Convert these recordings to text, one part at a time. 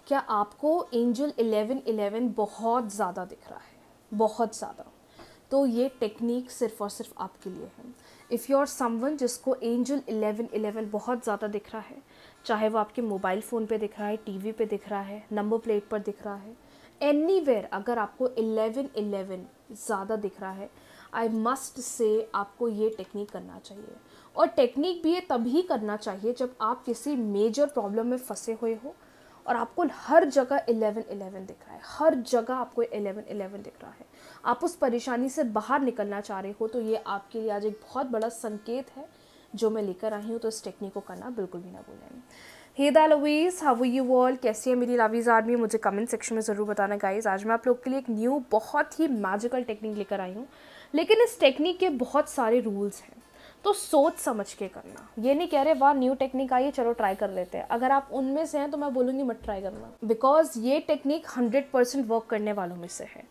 क्या आपको एंजल 1111 बहुत ज़्यादा दिख रहा है, बहुत ज़्यादा, तो ये टेक्निक सिर्फ और सिर्फ आपके लिए है। इफ़ यू आर समवन जिसको एंजल 1111 बहुत ज़्यादा दिख रहा है, चाहे वो आपके मोबाइल फ़ोन पे दिख रहा है, टीवी पे दिख रहा है, नंबर प्लेट पर दिख रहा है, एनीवेयर अगर आपको 1111 ज़्यादा दिख रहा है, आई मस्ट से आपको ये टेक्निक करना चाहिए। और टेक्निक भी ये तभी करना चाहिए जब आप किसी मेजर प्रॉब्लम में फंसे हुए हो और आपको हर जगह 1111 दिख रहा है, हर जगह आपको 1111 दिख रहा है, आप उस परेशानी से बाहर निकलना चाह रहे हो, तो ये आपके लिए आज एक बहुत बड़ा संकेत है जो मैं लेकर आई हूँ। तो इस टेक्निक को करना बिल्कुल भी ना भूलें। Hey the lovies, how are you all, कैसी है मेरी लवीज़ आर्मी, मुझे कमेंट सेक्शन में ज़रूर बताना गाइज। आज मैं आप लोग के लिए एक न्यू बहुत ही मैजिकल टेक्निक लेकर आई हूँ, लेकिन इस टेक्निक के बहुत सारे रूल्स हैं, तो सोच समझ के करना। ये नहीं कह रहे वाह न्यू टेक्निक आई है चलो ट्राई कर लेते हैं, अगर आप उनमें से हैं तो मैं बोलूँगी मत ट्राई करना, बिकॉज ये टेक्निक 100% वर्क करने वालों में से है।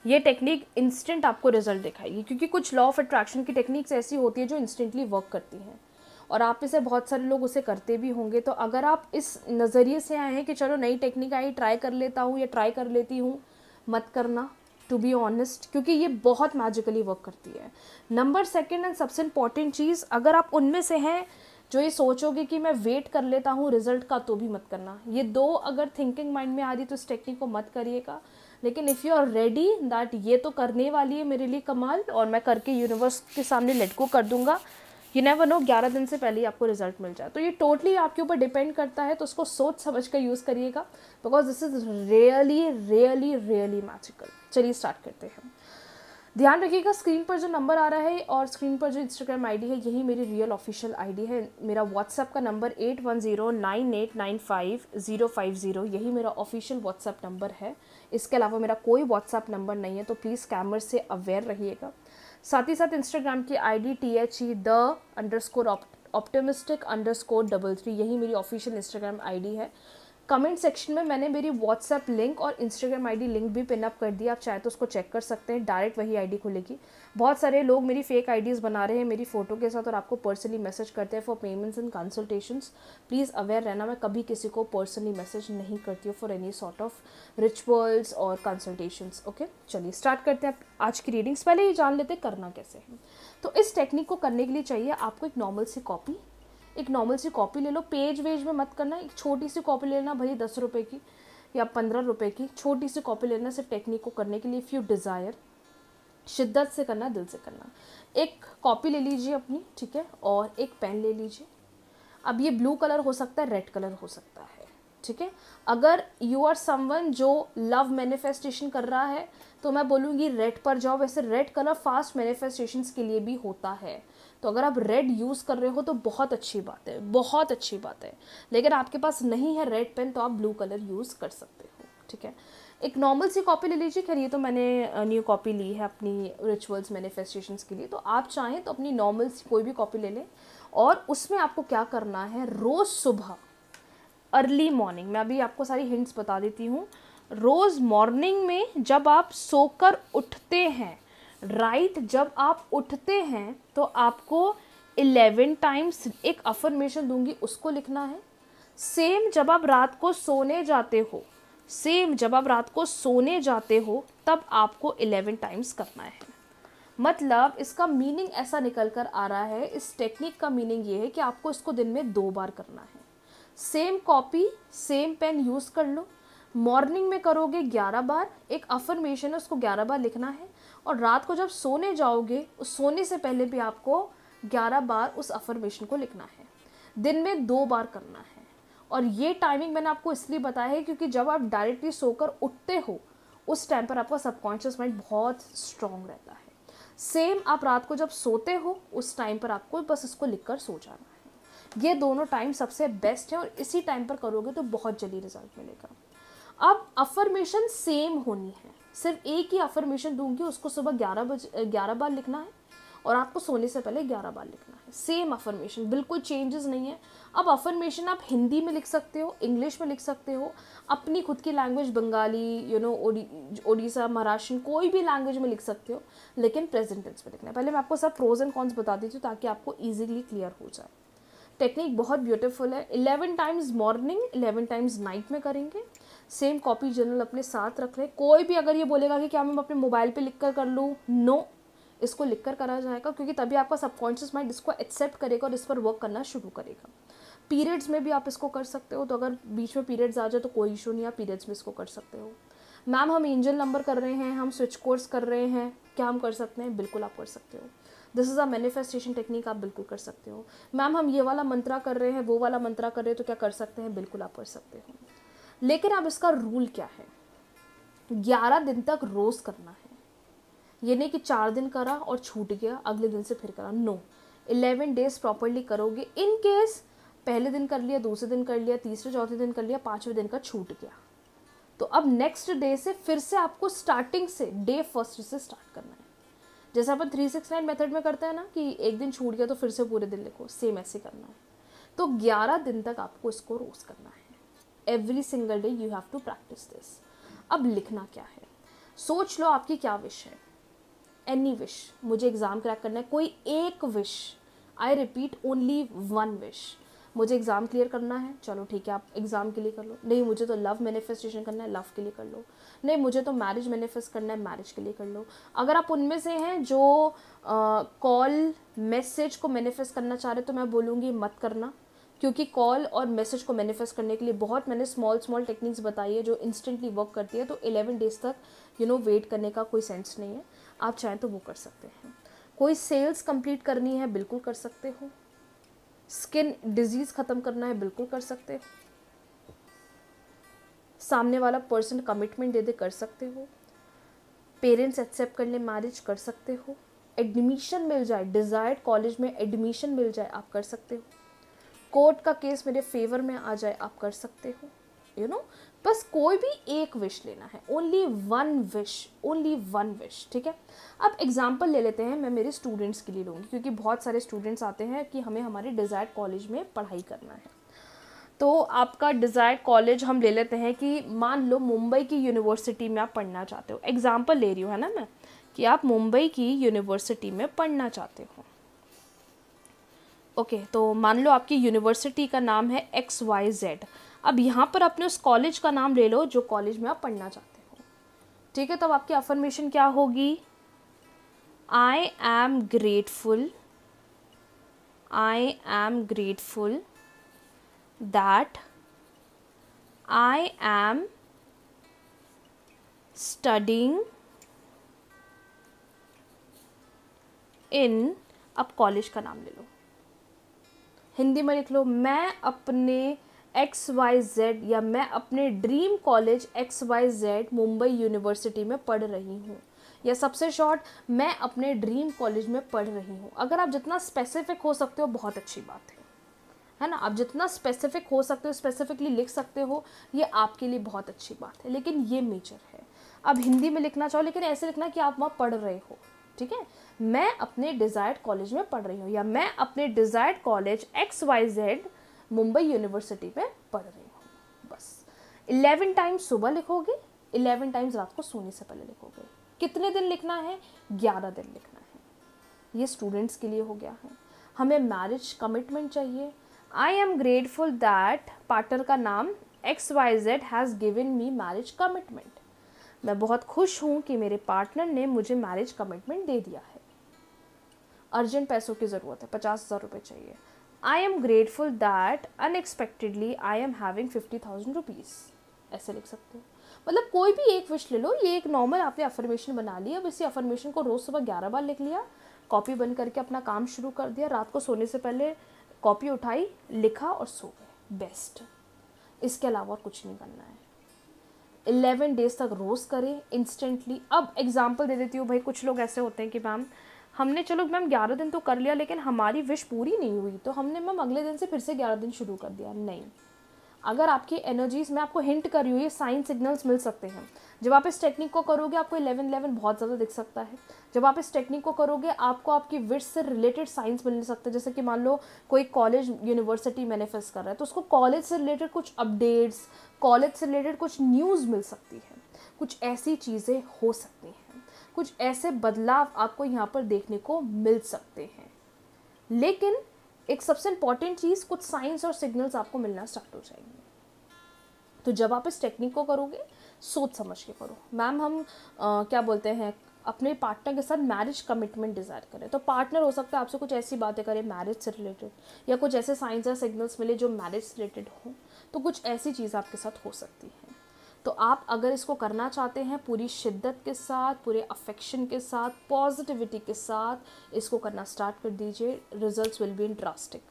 ये टेक्निक इंस्टेंट आपको रिजल्ट दिखाएगी, क्योंकि कुछ लॉ ऑफ अट्रैक्शन की टेक्निक्स ऐसी होती है जो इंस्टेंटली वर्क करती हैं, और आप इसे बहुत सारे लोग उसे करते भी होंगे। तो अगर आप इस नज़रिए से आए हैं कि चलो नई टेक्निक आई ट्राई कर लेता हूँ या ट्राई कर लेती हूँ, मत करना, टू बी ऑनेस्ट, क्योंकि ये बहुत मैजिकली वर्क करती है। नंबर सेकंड एंड सबसे इम्पॉर्टेंट चीज़, अगर आप उनमें से हैं जो ये सोचोगे कि मैं वेट कर लेता हूँ रिजल्ट का, तो भी मत करना। ये दो अगर थिंकिंग माइंड में आ रही तो इस टेक्निक को मत करिएगा। लेकिन if you are ready that ये तो करने वाली है मेरे लिए कमाल, और मैं करके यूनिवर्स के सामने लेट गो कर दूंगा, यू नेवर नो 11 दिन से पहले ही आपको रिजल्ट मिल जाए, तो ये टोटली आपके ऊपर डिपेंड करता है। तो उसको सोच समझ कर यूज़ करिएगा, because this is really really really magical. चलिए स्टार्ट करते हैं। ध्यान रखिएगा स्क्रीन पर जो नंबर आ रहा है और स्क्रीन पर जो इंस्टाग्राम आईडी है, यही मेरी रियल ऑफिशियल आईडी है। मेरा व्हाट्सएप का नंबर 8109895050, यही मेरा ऑफिशियल व्हाट्सएप नंबर है। इसके अलावा मेरा कोई व्हाट्सएप नंबर नहीं है, तो प्लीज़ स्कैमर से अवेयर रहिएगा। साथ ही साथ इंस्टाग्राम की आईडी THE_the_optimistic_33, यही मेरी ऑफिशियल इंस्टाग्राम आईडी है। कमेंट सेक्शन में मैंने मेरी व्हाट्सएप लिंक और इंस्टाग्राम आईडी लिंक भी पिन अप कर दिया, आप चाहे तो उसको चेक कर सकते हैं, डायरेक्ट वही आईडी खुलेगी। बहुत सारे लोग मेरी फेक आईडीज़ बना रहे हैं मेरी फ़ोटो के साथ और आपको पर्सनली मैसेज करते हैं for payments and consultations. Please aware रहना, मैं कभी किसी को पर्सनली मैसेज नहीं करती हूँ for any sort of rituals और कंसल्टेशंस। ओके, चलिए स्टार्ट करते हैं आज की रीडिंग्स। पहले ये जान लेते हैं करना कैसे है। तो इस टेक्निक को करने के लिए चाहिए आपको एक नॉर्मल सी कॉपी ले लो, पेज वेज में मत करना, एक छोटी सी कॉपी लेना, भले 10 रुपये की या 15 रुपये की छोटी सी कॉपी लेना सिर्फ टेक्निक को करने के लिए। इफ़ यू डिज़ायर, शिद्दत से करना, दिल से करना। एक कॉपी ले लीजिए अपनी, ठीक है, और एक पेन ले लीजिए। अब ये ब्लू कलर हो सकता है, रेड कलर हो सकता है, ठीक है। अगर यू आर समवन जो लव मैनिफेस्टेशन कर रहा है तो मैं बोलूँगी रेड पर जाओ, वैसे रेड कलर फास्ट मैनिफेस्टेशंस के लिए भी होता है, तो अगर आप रेड यूज़ कर रहे हो तो बहुत अच्छी बात है, बहुत अच्छी बात है। लेकिन आपके पास नहीं है रेड पेन तो आप ब्लू कलर यूज़ कर सकते हो, ठीक है। एक नॉर्मल सी कॉपी ले लीजिए, खैर ये तो मैंने न्यू कॉपी ली है अपनी रिचुअल्स मैनिफेस्टेशंस के लिए, तो आप चाहें तो अपनी नॉर्मल सी कोई भी कॉपी ले लें। और उसमें आपको क्या करना है, रोज़ सुबह अर्ली मॉर्निंग, मैं अभी आपको सारी हिंट्स बता देती हूँ। रोज़ मॉर्निंग में जब आप सोकर उठते हैं, राइट, जब आप उठते हैं तो आपको 11 टाइम्स एक अफर्मेशन दूंगी, उसको लिखना है। सेम जब आप रात को सोने जाते हो तब आपको 11 टाइम्स करना है। मतलब इसका मीनिंग ऐसा निकल कर आ रहा है, इस टेक्निक का मीनिंग ये है कि आपको इसको दिन में 2 बार करना है। Same copy same pen use कर लो, मॉर्निंग में करोगे 11 बार, एक अफर्मेशन है उसको 11 बार लिखना है, और रात को जब सोने जाओगे उस सोने से पहले भी आपको 11 बार उस अफर्मेशन को लिखना है। दिन में 2 बार करना है। और ये टाइमिंग मैंने आपको इसलिए बताया है क्योंकि जब आप डायरेक्टली सोकर उठते हो उस टाइम पर आपका सबकॉन्शियस माइंड बहुत स्ट्रॉन्ग रहता है। सेम आप रात को जब सोते हो उस टाइम पर आपको बस इसको लिखकर सो जाना है। ये दोनों टाइम सबसे बेस्ट है और इसी टाइम पर करोगे तो बहुत जल्दी रिजल्ट मिलेगा। अब अफर्मेशन सेम होनी है, सिर्फ एक ही अफर्मेशन दूंगी, उसको सुबह 11 बार लिखना है और आपको सोने से पहले 11 बार लिखना है। सेम अफर्मेशन, बिल्कुल चेंजेस नहीं है। अब अफर्मेशन आप हिंदी में लिख सकते हो, इंग्लिश में लिख सकते हो, अपनी खुद की लैंग्वेज बंगाली, ओडिशा, महाराष्ट्र, कोई भी लैंग्वेज में लिख सकते हो, लेकिन प्रेजेंट टेंस में लिखना है। पहले मैं आपको सब प्रोज एंड कॉन्स बता देती हूँ ताकि आपको ईजिली क्लियर हो जाए। टेक्निक बहुत ब्यूटीफुल है। 11 टाइम्स मॉर्निंग, 11 टाइम्स नाइट में करेंगे। सेम कॉपी जर्नल अपने साथ रख लें। कोई भी अगर ये बोलेगा कि क्या मैं अपने मोबाइल पे लिख कर लूँ, नो, इसको लिख कर करा जाएगा, क्योंकि तभी आपका सबकॉन्शियस माइंड इसको एक्सेप्ट करेगा और इस पर वर्क करना शुरू करेगा। पीरियड्स में भी आप इसको कर सकते हो, तो अगर बीच में पीरियड्स आ जाए तो कोई इशू नहीं, आप पीरियड्स में इसको कर सकते हो। मैम हम एंजल नंबर कर रहे हैं, हम स्विच कोर्स कर रहे हैं, क्या हम कर सकते हैं? बिल्कुल आप कर सकते हो। This is a manifestation technique, आप बिल्कुल कर सकते हो। मैम हम ये वाला मंत्रा कर रहे हैं, वो वाला मंत्रा कर रहे हैं, तो क्या कर सकते हैं? बिल्कुल आप कर सकते हो। लेकिन अब इसका रूल क्या है? 11 दिन तक रोज़ करना है। ये नहीं कि 4 दिन करा और छूट गया, अगले दिन से फिर करा, नो। 11 डेज प्रॉपरली करोगे। इन केस पहले दिन कर लिया, दूसरे दिन कर लिया, तीसरे चौथे दिन कर लिया, 5वें दिन का छूट गया, तो अब नेक्स्ट डे से फिर से आपको स्टार्टिंग से डे फर्स्ट से स्टार्ट करना है। जैसे अपन 369 मेथड में करते हैं ना कि एक दिन छूट गया तो फिर से पूरे दिन लिखो, सेम ऐसे करना है। तो 11 दिन तक आपको इसको रोज करना है। Every single day you have to practise this. अब लिखना क्या है? सोच लो आपकी क्या विश है। एनी विश, मुझे एग्जाम क्रैक करना है, कोई एक wish, I repeat only one wish. मुझे एग्ज़ाम क्लियर करना है, चलो ठीक है आप एग्ज़ाम के लिए कर लो। नहीं मुझे तो लव मैनिफेस्टेशन करना है, लव के लिए कर लो। नहीं मुझे तो मैरिज मैनिफेस्ट करना है, मैरिज के लिए कर लो। अगर आप उनमें से हैं जो कॉल मैसेज को मैनिफेस्ट करना चाह रहे तो मैं बोलूँगी मत करना, क्योंकि कॉल और मैसेज को मैनिफेस्ट करने के लिए बहुत मैंने स्मॉल टेक्निक्स बताई है जो इंस्टेंटली वर्क करती है। तो 11 डेज तक वेट करने का कोई सेंस नहीं है। आप चाहें तो वो कर सकते हैं। कोई सेल्स कंप्लीट करनी है, बिल्कुल कर सकते हो। स्किन डिजीज़ ख़त्म करना है, बिल्कुल कर सकते हो। सामने वाला पर्सन कमिटमेंट दे दे, कर सकते हो। पेरेंट्स एक्सेप्ट कर ले मैरिज, कर सकते हो। एडमिशन मिल जाए, डिज़ायर्ड कॉलेज में एडमिशन मिल जाए, आप कर सकते हो। कोर्ट का केस मेरे फेवर में आ जाए, आप कर सकते हो। बस कोई भी एक विश लेना है, only one wish, only one wish, ठीक है। अब एग्जांपल ले लेते हैं, मैं मेरे स्टूडेंट्स के लिए लूँगी, क्योंकि बहुत सारे स्टूडेंट्स आते हैं कि हमें हमारे डिज़ायर्ड कॉलेज में पढ़ाई करना है। तो आपका डिज़ायर्ड कॉलेज हम ले लेते हैं कि मान लो मुंबई की यूनिवर्सिटी में आप पढ़ना चाहते हो। एग्जाम्पल ले रही हूँ, है ना मैं, कि आप मुंबई की यूनिवर्सिटी में पढ़ना चाहते हो। ओके, तो मान लो आपकी यूनिवर्सिटी का नाम है XYZ। अब यहाँ पर अपने उस कॉलेज का नाम ले लो जो कॉलेज में आप पढ़ना चाहते हो, ठीक है। तब आपकी अफर्मेशन क्या होगी? I am grateful, I am grateful that I am studying in, अब कॉलेज का नाम ले लो, हिंदी में लिख लो, मैं अपने XYZ या मैं अपने dream college XYZ Mumbai university में पढ़ रही हूँ, या सबसे शॉर्ट मैं अपने ड्रीम कॉलेज में पढ़ रही हूँ। अगर आप जितना स्पेसिफिक हो सकते हो बहुत अच्छी बात है ना। आप जितना स्पेसिफिक हो सकते हो, स्पेसिफिकली लिख सकते हो, ये आपके लिए बहुत अच्छी बात है, लेकिन ये मेजर है। अब हिंदी में लिखना चाहो लेकिन ऐसे लिखना कि आप वहाँ पढ़ रहे हो, ठीक है। मैं अपने डिज़ायर्ड कॉलेज में पढ़ रही हूँ, या मैं अपने desired college XYZ Mumbai university में पढ़ रही हूँ। बस 11 टाइम्स सुबह लिखोगे, 11 टाइम्स रात को सोने से पहले लिखोगे। कितने दिन लिखना है? 11 दिन लिखना है। ये स्टूडेंट्स के लिए हो गया है। हमें मैरिज कमिटमेंट चाहिए। I am grateful that, partner का नाम XYZ has given me marriage commitment. मैं बहुत खुश हूँ कि मेरे पार्टनर ने मुझे मैरिज कमिटमेंट दे दिया है। अर्जेंट पैसों की ज़रूरत है, 50,000 रुपये चाहिए। I am grateful that unexpectedly I am having 50,000 rupees, ऐसे लिख सकते हो। मतलब कोई भी एक विश ले लो, ये एक नॉर्मल आपने अफर्मेशन बना ली। अब इसी अफर्मेशन को रोज़ सुबह 11 बार लिख लिया, कॉपी बंद करके अपना काम शुरू कर दिया, रात को सोने से पहले कॉपी उठाई, लिखा और सो गए, बेस्ट। इसके अलावा और कुछ नहीं करना है। 11 डेज तक रोज़ करें इंस्टेंटली। अब एग्जाम्पल दे देती हूँ भाई, कुछ लोग ऐसे होते हैं कि मैम हमने, चलो मैम 11 दिन तो कर लिया लेकिन हमारी विश पूरी नहीं हुई, तो हमने मैम अगले दिन से फिर से 11 दिन शुरू कर दिया। नहीं, अगर आपकी एनर्जीज, मैं आपको हिंट कर रही हूँ, ये साइन सिग्नल्स मिल सकते हैं। जब आप इस टेक्निक को करोगे आपको 11-11 बहुत ज़्यादा दिख सकता है। जब आप इस टेक्निक को करोगे आपको आपकी विश से रिलेटेड साइंस मिल सकते हैं। जैसे कि मान लो कोई कॉलेज यूनिवर्सिटी मैनिफेस्ट कर रहा है, तो उसको कॉलेज से रिलेटेड कुछ अपडेट्स, कॉलेज से रिलेटेड कुछ न्यूज़ मिल सकती है, कुछ ऐसी चीज़ें हो सकती हैं, कुछ ऐसे बदलाव आपको यहाँ पर देखने को मिल सकते हैं। लेकिन एक सबसे इम्पॉर्टेंट चीज़, कुछ साइंस और सिग्नल्स आपको मिलना स्टार्ट हो जाएंगे। तो जब आप इस टेक्निक को करोगे सोच समझ के करो। मैम हम क्या बोलते हैं अपने पार्टनर के साथ मैरिज कमिटमेंट डिज़ायर करें, तो पार्टनर हो सकता है आपसे कुछ ऐसी बातें करे मैरिज से रिलेटेड, या कुछ ऐसे साइंस या सिग्नल्स मिले जो मैरिज से रिलेटेड हो, तो कुछ ऐसी चीज़ आपके साथ हो सकती है। तो आप अगर इसको करना चाहते हैं पूरी शिद्दत के साथ, पूरे अफेक्शन के साथ, पॉजिटिविटी के साथ इसको करना स्टार्ट कर दीजिए। Results will be in drastic.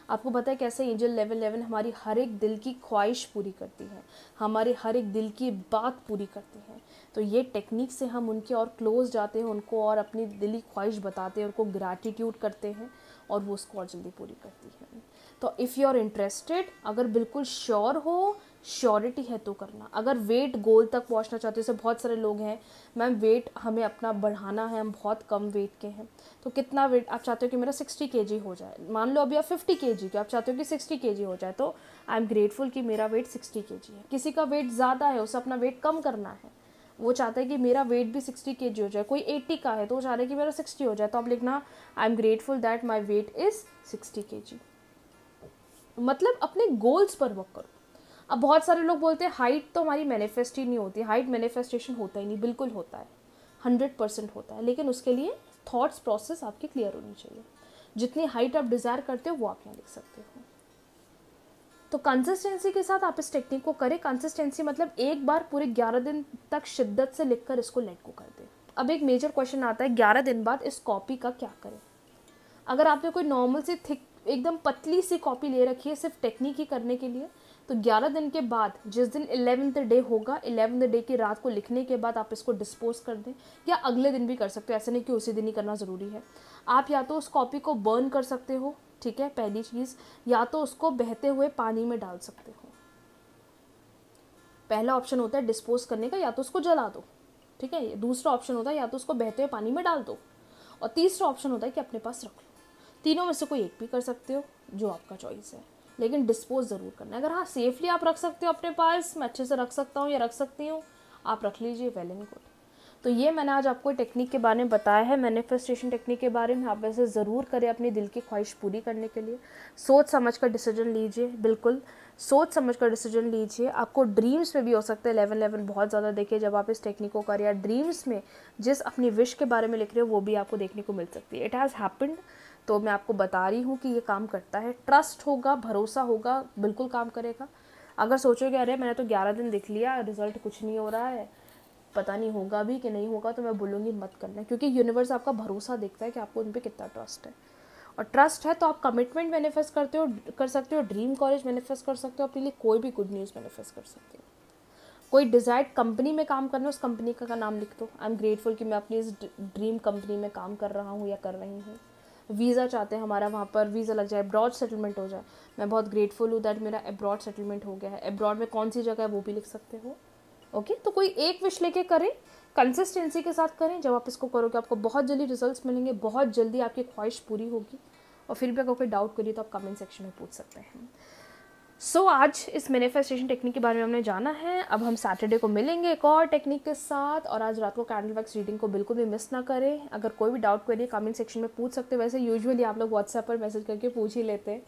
आपको पता है कैसे एंजल लेवल 11 हमारी हर एक दिल की ख्वाहिश पूरी करती है, हमारे हर एक दिल की बात पूरी करती है। तो ये टेक्निक से हम उनके और क्लोज जाते हैं, उनको और अपनी दिली ख्वाहिश बताते हैं, उनको ग्रैटिट्यूड करते हैं और वो उसको और जल्दी पूरी करती है। तो इफ़ यू आर इंटरेस्टेड, अगर बिल्कुल श्योर हो, श्योरिटी है तो करना। अगर वेट गोल तक पहुंचना चाहते हो, जैसे बहुत सारे लोग हैं मैम वेट हमें अपना बढ़ाना है, हम बहुत कम वेट के हैं, तो कितना वेट आप चाहते हो कि मेरा 60 kg हो जाए, मान लो अभी आप 50 kg के आप चाहते हो कि 60 kg हो जाए, तो आई एम ग्रेटफुल कि मेरा वेट 60 kg है। किसी का वेट ज़्यादा है, उसे अपना वेट कम करना है, वो चाहता है कि मेरा वेट भी 60 kg हो जाए। कोई 80 का है तो वो चाह रहा है कि मेरा 60 हो जाए, तो आप लिखना I am grateful that my weight is 60 kg। मतलब अपने गोल्स पर वर्क करो। अब बहुत सारे लोग बोलते हैं हाइट तो हमारी मैनिफेस्ट ही नहीं होती। हाइट मैनिफेस्टेशन होता ही नहीं, बिल्कुल होता है, 100% होता है, लेकिन उसके लिए थॉट्स प्रोसेस आपकी क्लियर होनी चाहिए। जितनी हाइट आप डिज़ायर करते हो वो आप यहाँ लिख सकते हो। तो कंसिस्टेंसी के साथ आप इस टेक्निक को करें। कंसिस्टेंसी मतलब एक बार पूरे 11 दिन तक शिद्दत से लिखकर इसको लेट को कर दें। अब एक मेजर क्वेश्चन आता है 11 दिन बाद इस कॉपी का क्या करें। अगर आपने कोई नॉर्मल सी थिक एकदम पतली सी कॉपी ले रखी है सिर्फ टेक्निक ही करने के लिए, तो 11 दिन के बाद जिस दिन 11th डे होगा, 11th डे की रात को लिखने के बाद आप इसको डिस्पोज कर दें, या अगले दिन भी कर सकते हो, ऐसे नहीं कि उसी दिन ही करना ज़रूरी है। आप या तो उस कॉपी को बर्न कर सकते हो, ठीक है, पहली चीज़, या तो उसको बहते हुए पानी में डाल सकते हो। पहला ऑप्शन होता है डिस्पोज करने का, या तो उसको जला दो, ठीक है। दूसरा ऑप्शन होता है या तो उसको बहते हुए पानी में डाल दो, और तीसरा ऑप्शन होता है कि अपने पास रख लो। तीनों में से कोई एक भी कर सकते हो, जो आपका चॉइस है, लेकिन डिस्पोज ज़रूर करना है। अगर हाँ सेफली आप रख सकते हो अपने पास, मैं अच्छे से रख सकता हूँ या रख सकती हूँ, आप रख लीजिए, वेल एंड गुड। तो ये मैंने आज आपको टेक्निक के बारे में बताया है, मैनिफेस्टेशन टेक्निक के बारे में। आप वैसे ज़रूर करें अपनी दिल की ख्वाहिश पूरी करने के लिए। सोच समझ कर डिसीजन लीजिए, बिल्कुल सोच समझ कर डिसीजन लीजिए। आपको ड्रीम्स में भी हो सकता है 11-11 बहुत ज़्यादा देखिए जब आप इस टेक्निक को करें, या ड्रीम्स में जिस अपनी विश के बारे में लिख रहे हो वो भी आपको देखने को मिल सकती है। इट हैज़ हैपेंड, तो मैं आपको बता रही हूँ कि ये काम करता है। ट्रस्ट होगा, भरोसा होगा, बिल्कुल काम करेगा। अगर सोचोगे अरे मैंने तो 11 दिन देख लिया, रिजल्ट कुछ नहीं हो रहा है, पता नहीं होगा भी कि नहीं होगा, तो मैं बोलूँगी मत करना, क्योंकि यूनिवर्स आपका भरोसा देखता है कि आपको उन पर कितना ट्रस्ट है। और ट्रस्ट है तो आप कमिटमेंट मैनिफेस्ट कर सकते हो, ड्रीम कॉलेज मैनिफेस्ट कर सकते हो, अपने लिए कोई भी गुड न्यूज़ मैनिफेस्ट कर सकते हो। कोई डिज़ायर्ड कंपनी में काम करना है, उस कंपनी का नाम लिख दो, आई एम ग्रेटफुल कि मैं अपनी इस ड्रीम कंपनी में काम कर रहा हूँ या कर रही हूँ। वीज़ा चाहते हैं हमारा वहाँ पर वीज़ा लग जाए, अब्रॉड सेटलमेंट हो जाए, मैं बहुत ग्रेटफुल हूँ दैट मेरा अब्रॉड सेटलमेंट हो गया है। अब्रॉड में कौन सी जगह है वो भी लिख सकते हो। ओके, तो कोई एक विश लेके करें, कंसिस्टेंसी के साथ करें। जब आप इसको करोगे आपको बहुत जल्दी रिजल्ट्स मिलेंगे, बहुत जल्दी आपकी ख्वाहिश पूरी होगी। और फिर भी अगर कोई डाउट करिए तो आप कमेंट सेक्शन में पूछ सकते हैं। सो आज इस मैनिफेस्टेशन टेक्निक के बारे में हमने जाना है। अब हम सैटरडे को मिलेंगे एक और टेक्निक के साथ, और आज रात को कैंडल वैक्स रीडिंग को बिल्कुल भी मिस ना करें। अगर कोई भी डाउट करिए कमेंट सेक्शन में पूछ सकते हैं। वैसे यूजुअली आप लोग व्हाट्सएप पर मैसेज करके पूछ ही लेते हैं,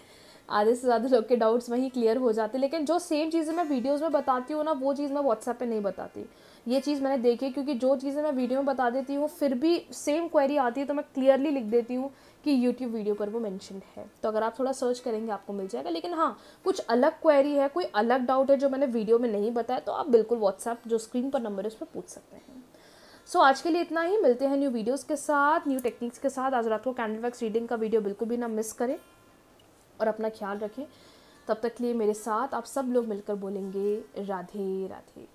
आधे से ज़्यादा लोग के डाउट्स वहीं क्लियर हो जाते हैं। लेकिन जो सेम चीज़ें मैं वीडियोज़ में बताती हूँ ना, वो चीज़ मैं व्हाट्सएप पर नहीं बताती। ये चीज़ मैंने देखी है, क्योंकि जो चीज़ें मैं वीडियो में बता देती हूँ फिर भी सेम क्वेरी आती है, तो मैं क्लियरली लिख देती हूँ कि यूट्यूब वीडियो पर वो मेंशन्ड है। तो अगर आप थोड़ा सर्च करेंगे आपको मिल जाएगा। लेकिन हाँ, कुछ अलग क्वेरी है, कोई अलग डाउट है जो मैंने वीडियो में नहीं बताया, तो आप बिल्कुल व्हाट्सएप जो स्क्रीन पर नंबर है उस पर पूछ सकते हैं। सो आज के लिए इतना ही, मिलते हैं न्यू वीडियोज़ के साथ, न्यू टेक्निक्स के साथ। आज रात को कैंडल वैक्स रीडिंग का वीडियो बिल्कुल भी ना मिस करें, और अपना ख्याल रखें। तब तक के लिए मेरे साथ आप सब लोग मिलकर बोलेंगे राधे राधे।